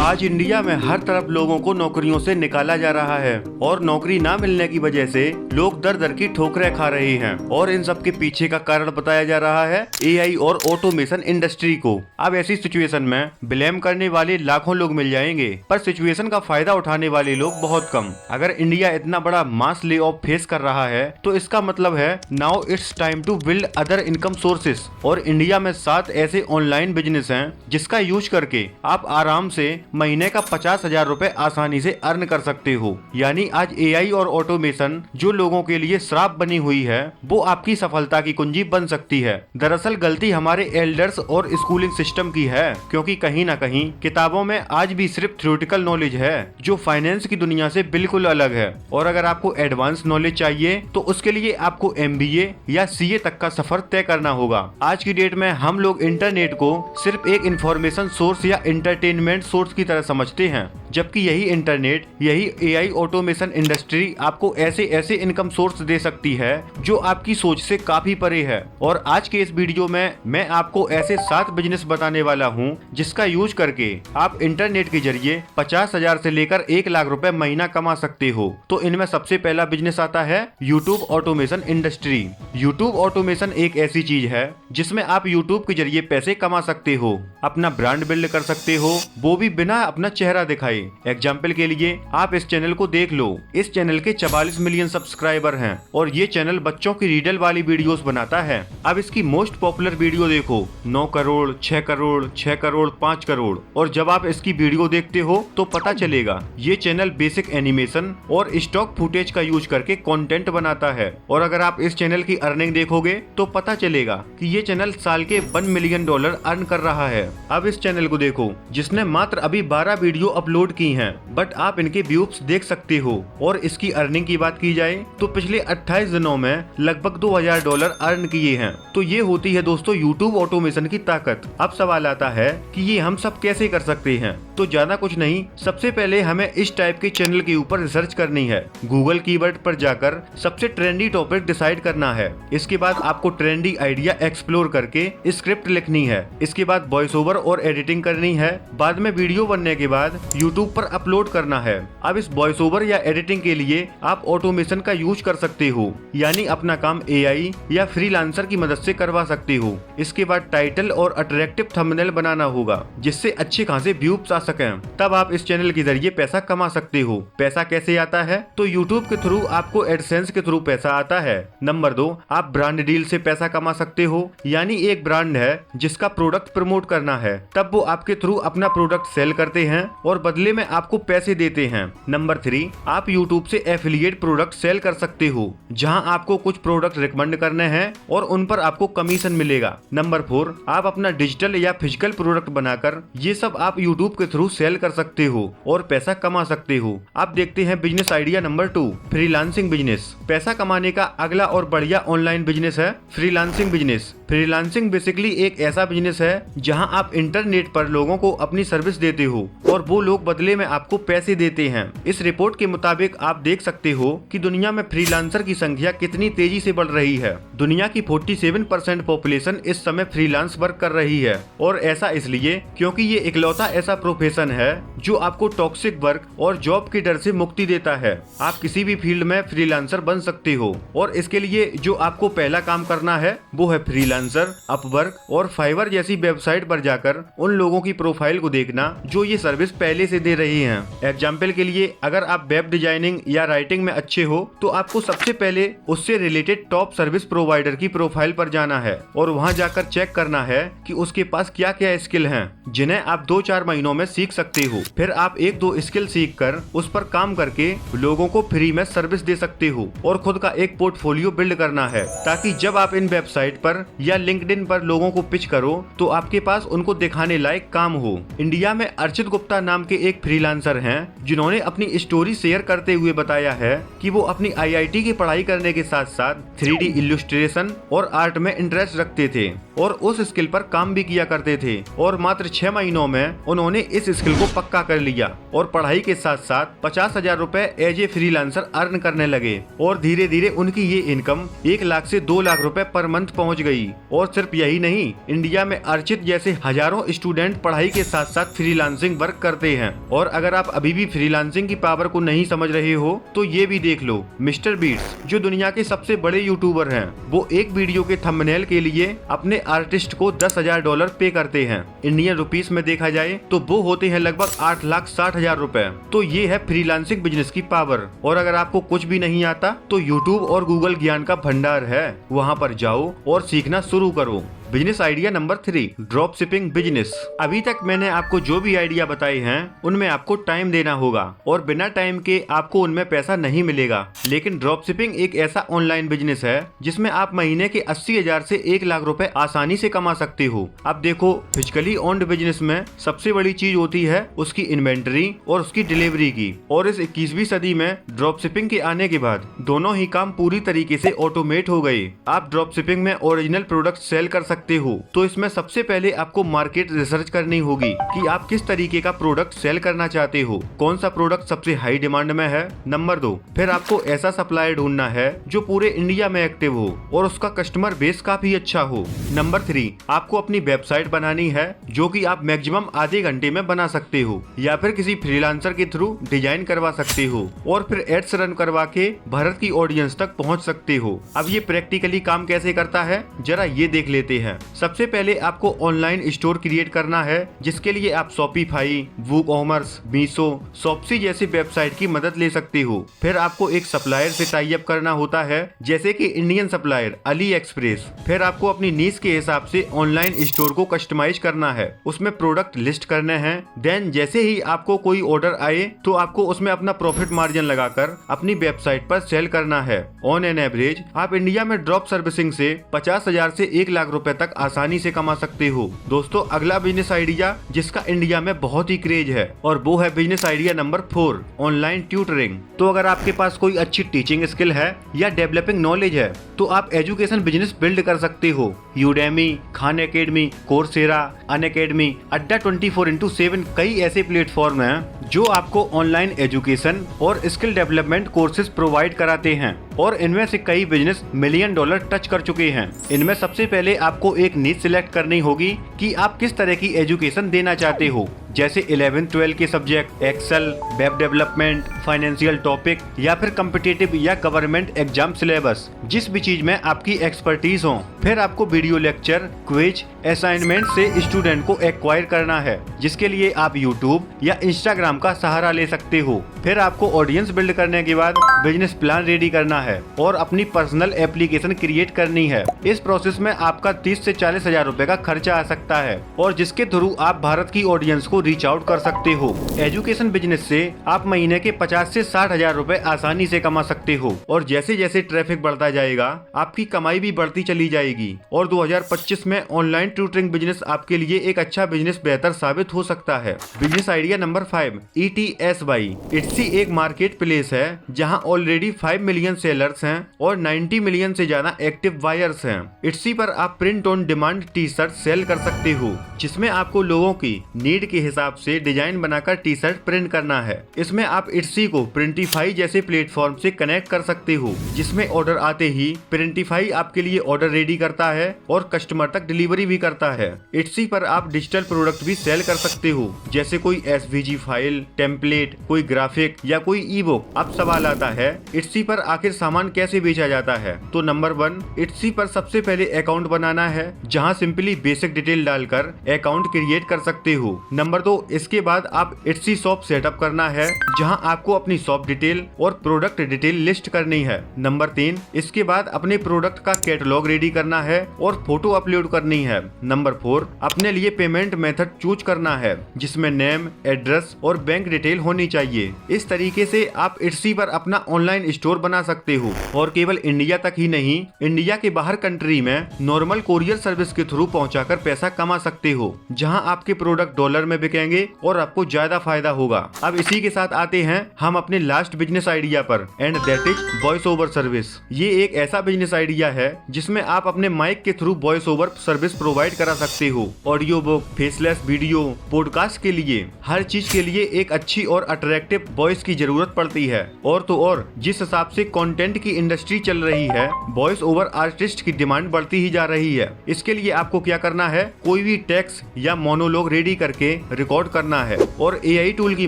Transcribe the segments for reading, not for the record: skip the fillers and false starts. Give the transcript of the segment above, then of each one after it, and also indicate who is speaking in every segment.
Speaker 1: आज इंडिया में हर तरफ लोगों को नौकरियों से निकाला जा रहा है और नौकरी ना मिलने की वजह से लोग दर दर की ठोकरें खा रहे हैं और इन सब के पीछे का कारण बताया जा रहा है एआई और ऑटोमेशन इंडस्ट्री को। अब ऐसी सिचुएशन में ब्लेम करने वाले लाखों लोग मिल जाएंगे, पर सिचुएशन का फायदा उठाने वाले लोग बहुत कम। अगर इंडिया इतना बड़ा मास ले ऑफ फेस कर रहा है तो इसका मतलब है now it's time to build other income sources. और इंडिया में 7 ऐसे ऑनलाइन बिजनेस हैं जिसका यूज करके आप आराम से महीने का 50,000 रुपए आसानी से अर्न कर सकते हो। यानी आज एआई और ऑटोमेशन जो लोगों के लिए श्राप बनी हुई है वो आपकी सफलता की कुंजी बन सकती है। दरअसल गलती हमारे एल्डर्स और स्कूलिंग सिस्टम की है, क्योंकि कहीं ना कहीं किताबों में आज भी सिर्फ थ्योरेटिकल नॉलेज है जो फाइनेंस की दुनिया से बिल्कुल अलग है। और अगर आपको एडवांस नॉलेज चाहिए तो उसके लिए आपको एमबीए या सीए तक का सफर तय करना होगा। आज की डेट में हम लोग इंटरनेट को सिर्फ एक इंफॉर्मेशन सोर्स या एंटरटेनमेंट सोर्स की तरह समझते हैं, जबकि यही इंटरनेट, यही एआई ऑटोमेशन इंडस्ट्री आपको ऐसे ऐसे इनकम सोर्स दे सकती है जो आपकी सोच से काफी परे है। और आज के इस वीडियो में मैं आपको ऐसे 7 बिजनेस बताने वाला हूं जिसका यूज करके आप इंटरनेट के जरिए 50,000 से लेकर 1 लाख रुपए महीना कमा सकते हो। तो इनमें सबसे पहला बिजनेस आता है YouTube automation industry. YouTube automation एक ऐसी चीज है जिसमें आप यूट्यूब के जरिए पैसे कमा सकते हो, अपना ब्रांड बिल्ड कर सकते हो, वो भी बिना अपना चेहरा दिखाए। एग्जाम्पल के लिए आप इस चैनल को देख लो। इस चैनल के 44 मिलियन सब्सक्राइबर हैं और ये चैनल बच्चों की रीडल वाली वीडियोस बनाता है। अब इसकी मोस्ट पॉपुलर वीडियो देखो, 9 करोड़, 6 करोड़, 6 करोड़, 5 करोड़। और जब आप इसकी वीडियो देखते हो तो पता चलेगा ये चैनल बेसिक एनिमेशन और स्टॉक फुटेज का यूज करके कंटेंट बनाता है। और अगर आप इस चैनल की अर्निंग देखोगे तो पता चलेगा कि ये चैनल साल के $1 मिलियन अर्न कर रहा है। अब इस चैनल को देखो जिसने मात्र अभी 12 वीडियो अपलोड की हैं, बट आप इनके व्यूज देख सकते हो। और इसकी अर्निंग की बात की जाए तो पिछले 28 दिनों में लगभग $2,000 अर्न किए हैं। तो ये होती है दोस्तों यूट्यूब ऑटोमेशन की ताकत। अब सवाल आता है कि ये हम सब कैसे कर सकते हैं। तो ज्यादा कुछ नहीं, सबसे पहले हमें इस टाइप के चैनल के ऊपर रिसर्च करनी है। गूगल कीवर्ड पर जाकर सबसे ट्रेंडी टॉपिक डिसाइड करना है। इसके बाद आपको ट्रेंडी आइडिया एक्सप्लोर करके स्क्रिप्ट लिखनी है। इसके बाद वॉइस ओवर और एडिटिंग करनी है। बाद में वीडियो बनने के बाद यूट्यूब पर अपलोड करना है। अब इस वॉइस ओवर या एडिटिंग के लिए आप ऑटोमेशन का यूज कर सकते हो, यानी अपना काम एआई या फ्रीलांसर की मदद से करवा सकते हो। इसके बाद टाइटल और अट्रैक्टिव थंबनेल बनाना होगा जिससे अच्छे खासे व्यूज आ सकें। तब आप इस चैनल के जरिए पैसा कमा सकते हो। पैसा कैसे आता है? तो यूट्यूब के थ्रू आपको एडसेंस के थ्रू पैसा आता है। नंबर 2, आप ब्रांड डील से पैसा कमा सकते हो, यानी एक ब्रांड है जिसका प्रोडक्ट प्रमोट करना है, तब वो आपके थ्रू अपना प्रोडक्ट सेल करते हैं और बदले में आपको पैसे देते हैं। नंबर 3, आप YouTube से एफिलिएट प्रोडक्ट सेल कर सकते हो, जहां आपको कुछ प्रोडक्ट रिकमेंड करने हैं और उन पर आपको कमीशन मिलेगा। नंबर 4, आप अपना डिजिटल या फिजिकल प्रोडक्ट बनाकर ये सब आप YouTube के थ्रू सेल कर सकते हो और पैसा कमा सकते हो। अब देखते हैं business idea number 2, freelancing business. पैसा कमाने का अगला और बढ़िया ऑनलाइन बिजनेस है फ्रीलांसिंग बिजनेस। फ्रीलांसिंग बेसिकली एक ऐसा बिजनेस है जहां आप इंटरनेट पर लोगों को अपनी सर्विस देते हो और वो लोग बदले में आपको पैसे देते हैं। इस रिपोर्ट के मुताबिक आप देख सकते हो कि दुनिया में फ्रीलांसर की संख्या कितनी तेजी से बढ़ रही है। दुनिया की 47% पॉपुलेशन इस समय फ्रीलांस वर्क कर रही है, और ऐसा इसलिए क्योंकि ये इकलौता ऐसा प्रोफेशन है जो आपको टॉक्सिक वर्क और जॉब के डर से मुक्ति देता है। आप किसी भी फील्ड में फ्रीलांसर बन सकते हो और इसके लिए जो आपको पहला काम करना है वो है फ्रीलांसर, अपवर्क और फाइवर जैसी वेबसाइट पर जाकर उन लोगों की प्रोफाइल को देखना जो ये सर्विस पहले से दे रही हैं। एग्जाम्पल के लिए अगर आप वेब डिजाइनिंग या राइटिंग में अच्छे हो तो आपको सबसे पहले उससे रिलेटेड टॉप सर्विस प्रोवाइडर की प्रोफाइल पर जाना है और वहां जाकर चेक करना है कि उसके पास क्या क्या स्किल हैं जिन्हें आप 2-4 महीनों में सीख सकते हो। फिर आप 1-2 स्किल सीख कर उस पर काम करके लोगों को फ्री में सर्विस दे सकते हो और खुद का एक पोर्टफोलियो बिल्ड करना है, ताकि जब आप इन वेबसाइट पर या लिंक्डइन पर लोगों को पिच करो तो आपके पास उनको दिखाने लायक काम हो। इंडिया में अर्चित गुप्ता नाम के एक फ्रीलांसर हैं जिन्होंने अपनी स्टोरी शेयर करते हुए बताया है कि वो अपनी आईआईटी की पढ़ाई करने के साथ साथ 3D इल्यूस्ट्रेशन और आर्ट में इंटरेस्ट रखते थे और उस स्किल पर काम भी किया करते थे और मात्र 6 महीनों में उन्होंने इस स्किल को पक्का कर लिया और पढ़ाई के साथ साथ 50,000 रुपए एज ए फ्रीलांसर अर्न करने लगे और धीरे धीरे उनकी ये इनकम 1 लाख से 2 लाख रुपए पर मंथ पहुंच गई। और सिर्फ यही नहीं, इंडिया में अर्चित जैसे हजारों स्टूडेंट पढ़ाई के साथ साथ फ्रीलांसिंग वर्क करते हैं। और अगर आप अभी भी फ्रीलांसिंग की पावर को नहीं समझ रहे हो तो ये भी देख लो, मिस्टर बीट्स जो दुनिया के सबसे बड़े यूट्यूबर हैं, वो एक वीडियो के थंबनेल के लिए अपने आर्टिस्ट को $10,000 पे करते हैं। इंडियन रुपीस में देखा जाए तो वो होते हैं लगभग 8,60,000 रुपए। तो ये है फ्रीलांसिंग बिजनेस की पावर। और अगर आपको कुछ भी नहीं आता तो यूट्यूब और गूगल ज्ञान का भंडार है, वहाँ पर जाओ और सीखना शुरू करो। Business idea number 3, drop shipping business. अभी तक मैंने आपको जो भी आइडिया बताए हैं उनमें आपको टाइम देना होगा और बिना टाइम के आपको उनमें पैसा नहीं मिलेगा। लेकिन ड्रॉप शिपिंग एक ऐसा ऑनलाइन बिजनेस है जिसमें आप महीने के 80,000 से 1 लाख रुपए आसानी से कमा सकते हो। अब देखो, फिजिकली ओन्ड बिजनेस में सबसे बड़ी चीज होती है उसकी इन्वेंटरी और उसकी डिलीवरी की। और इस 21वीं सदी में ड्रॉप शिपिंग के आने के बाद दोनों ही काम पूरी तरीके से ऑटोमेट हो गए। आप ड्रॉप शिपिंग में ओरिजिनल प्रोडक्ट सेल कर सकते हो तो इसमें सबसे पहले आपको मार्केट रिसर्च करनी होगी कि आप किस तरीके का प्रोडक्ट सेल करना चाहते हो, कौन सा प्रोडक्ट सबसे हाई डिमांड में है। नंबर 2, फिर आपको ऐसा सप्लायर ढूंढना है जो पूरे इंडिया में एक्टिव हो और उसका कस्टमर बेस काफी अच्छा हो। नंबर 3, आपको अपनी वेबसाइट बनानी है जो कि आप मैक्सिमम आधे घंटे में बना सकते हो या फिर किसी फ्रीलांसर के थ्रू डिजाइन करवा सकते हो और फिर एड्स रन करवा के भारत की ऑडियंस तक पहुंच सकते हो। अब ये प्रैक्टिकली काम कैसे करता है जरा ये देख लेते हैं। सबसे पहले आपको ऑनलाइन स्टोर क्रिएट करना है जिसके लिए आप शॉपिफाई, वूकॉमर्स, मीशो, शॉप्सी जैसी वेबसाइट की मदद ले सकते हो। फिर आपको एक सप्लायर से टाई अप करना होता है जैसे कि इंडियन सप्लायर अली एक्सप्रेस। फिर आपको अपनी नीश के हिसाब से ऑनलाइन स्टोर को कस्टमाइज करना है, उसमें प्रोडक्ट लिस्ट करने हैं। देन जैसे ही आपको कोई ऑर्डर आए तो आपको उसमें अपना प्रॉफिट मार्जिन लगाकर अपनी वेबसाइट पर सेल करना है। ऑन एन एवरेज आप इंडिया में ड्रॉप सर्विसिंग से 50,000 से 1 लाख रुपए तक आसानी से कमा सकते हो। दोस्तों, अगला बिजनेस आइडिया जिसका इंडिया में बहुत ही क्रेज है और वो है business idea number 4, online tutoring. तो अगर आपके पास कोई अच्छी टीचिंग स्किल है या डेवलपिंग नॉलेज है तो आप एजुकेशन बिजनेस बिल्ड कर सकते हो। Udemy, Khan academy, Coursera, Unacademy, अड्डा 24x7 कई ऐसे प्लेटफॉर्म हैं जो आपको ऑनलाइन एजुकेशन और स्किल डेवलपमेंट कोर्सेज प्रोवाइड कराते हैं और इनमें से कई बिजनेस $1 मिलियन टच कर चुके हैं। इनमें सबसे पहले आपको एक नीश सिलेक्ट करनी होगी कि आप किस तरह की एजुकेशन देना चाहते हो, जैसे 11-12 के subject, excel, web development, financial topic या फिर कॉम्पिटिटिव या गवर्नमेंट एग्जाम सिलेबस, जिस भी चीज में आपकी एक्सपर्टीज हो। फिर आपको वीडियो लेक्चर, क्विज, असाइनमेंट से स्टूडेंट को एक्वायर करना है जिसके लिए आप यूट्यूब या इंस्टाग्राम का सहारा ले सकते हो। फिर आपको ऑडियंस बिल्ड करने के बाद बिजनेस प्लान रेडी करना है और अपनी पर्सनल एप्लीकेशन क्रिएट करनी है। इस प्रोसेस में आपका 30 से 40,000 रुपए का खर्चा आ सकता है और जिसके थ्रू आप भारत की ऑडियंस को रीच आउट कर सकते हो। एजुकेशन बिजनेस से आप महीने के 50 से 60,000 रुपए आसानी से कमा सकते हो और जैसे जैसे ट्रैफिक बढ़ता जाएगा आपकी कमाई भी बढ़ती चली जाएगी और 2025 में ऑनलाइन ट्यूटरिंग बिजनेस आपके लिए एक अच्छा बिजनेस बेहतर साबित हो सकता है। Business idea number 5, ETSY। इट्सी एक मार्केट प्लेस है जहां ऑलरेडी 5 मिलियन सेलर्स हैं और 90 मिलियन से ज्यादा एक्टिव बायर्स हैं। इट्सी पर आप print on demand T shirt sell कर सकते हो जिसमें आपको लोगों की नीड के हिसाब से डिजाइन बनाकर टी शर्ट प्रिंट करना है। इसमें आप इट्सी को प्रिंटिफाई जैसे प्लेटफॉर्म से कनेक्ट कर सकते हो जिसमें ऑर्डर आते ही प्रिंटिफाई आपके लिए ऑर्डर रेडी करता है और कस्टमर तक डिलीवरी भी करता है। इट्सी पर आप डिजिटल प्रोडक्ट भी सेल कर सकते हो जैसे कोई SVG फाइल, टेम्पलेट, कोई ग्राफिक या कोई ई बुक। अब सवाल आता है इट्सी पर आखिर सामान कैसे बेचा जाता है। तो नंबर 1, इट्सी पर सबसे पहले अकाउंट बनाना है जहां सिंपली बेसिक डिटेल डालकर अकाउंट क्रिएट कर सकते हो। नंबर 2, इसके बाद आप इट्सी शॉप सेटअप करना है जहां आपको अपनी शॉप डिटेल और प्रोडक्ट डिटेल लिस्ट करनी है। नंबर 3, इसके बाद अपने प्रोडक्ट का कैटलॉग रेडी करना है और फोटो अपलोड करनी है। नंबर 4, अपने लिए पेमेंट मेथड चूज करना है जिसमें नेम, एड्रेस और बैंक डिटेल होनी चाहिए। इस तरीके से आप इट्सी पर अपना ऑनलाइन स्टोर बना सकते हो और केवल इंडिया तक ही नहीं, इंडिया के बाहर कंट्री में नॉर्मल कोरियर सर्विस के थ्रू पहुंचाकर पैसा कमा सकते हो। जहां आपके प्रोडक्ट डॉलर में सीखेंगे और आपको ज्यादा फायदा होगा। अब इसी के साथ आते हैं हम अपने लास्ट बिजनेस आइडिया पर, and that is voice over service. ये एक ऐसा बिजनेस आइडिया है जिसमें आप अपने माइक के through voice over service provide करा सकते हो। Audio book, faceless video, podcast के लिए, हर चीज के लिए एक अच्छी और अट्रैक्टिव वॉइस की जरूरत पड़ती है। और तो और जिस हिसाब से कंटेंट की इंडस्ट्री चल रही है, वॉइस ओवर आर्टिस्ट की डिमांड बढ़ती ही जा रही है। इसके लिए आपको क्या करना है, कोई भी टेक्स्ट या मोनोलॉग रेडी करके रिकॉर्ड करना है और एआई टूल की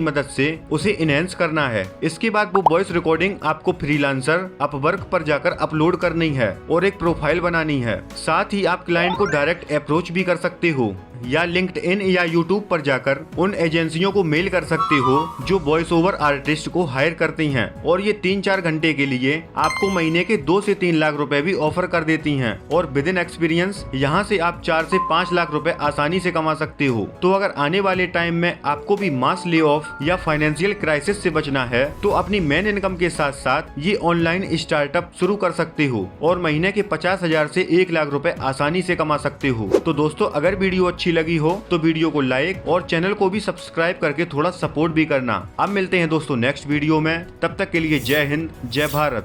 Speaker 1: मदद से उसे इनहेंस करना है। इसके बाद वो वॉइस रिकॉर्डिंग आपको फ्रीलांसर अपवर्क पर जाकर अपलोड करनी है और एक प्रोफाइल बनानी है। साथ ही आप क्लाइंट को डायरेक्ट अप्रोच भी कर सकते हो या लिंक्डइन या यूट्यूब पर जाकर उन एजेंसियों को मेल कर सकते हो जो वॉइस ओवर आर्टिस्ट को हायर करती हैं और ये 3-4 घंटे के लिए आपको महीने के 2 से 3 लाख रुपए भी ऑफर कर देती हैं और विद इन एक्सपीरियंस यहाँ से आप 4 से 5 लाख रुपए आसानी से कमा सकते हो। तो अगर आने वाले टाइम में आपको भी मास ले ऑफ या फाइनेंशियल क्राइसिस से बचना है तो अपनी मेन इनकम के साथ साथ ये ऑनलाइन स्टार्टअप शुरू कर सकते हो और महीने के 50,000 से 1 लाख रुपए आसानी से कमा सकते हो। तो दोस्तों, अगर वीडियो अच्छी लगी हो तो वीडियो को लाइक और चैनल को भी सब्सक्राइब करके थोड़ा सपोर्ट भी करना। अब मिलते हैं दोस्तों नेक्स्ट वीडियो में, तब तक के लिए जय हिंद, जय भारत।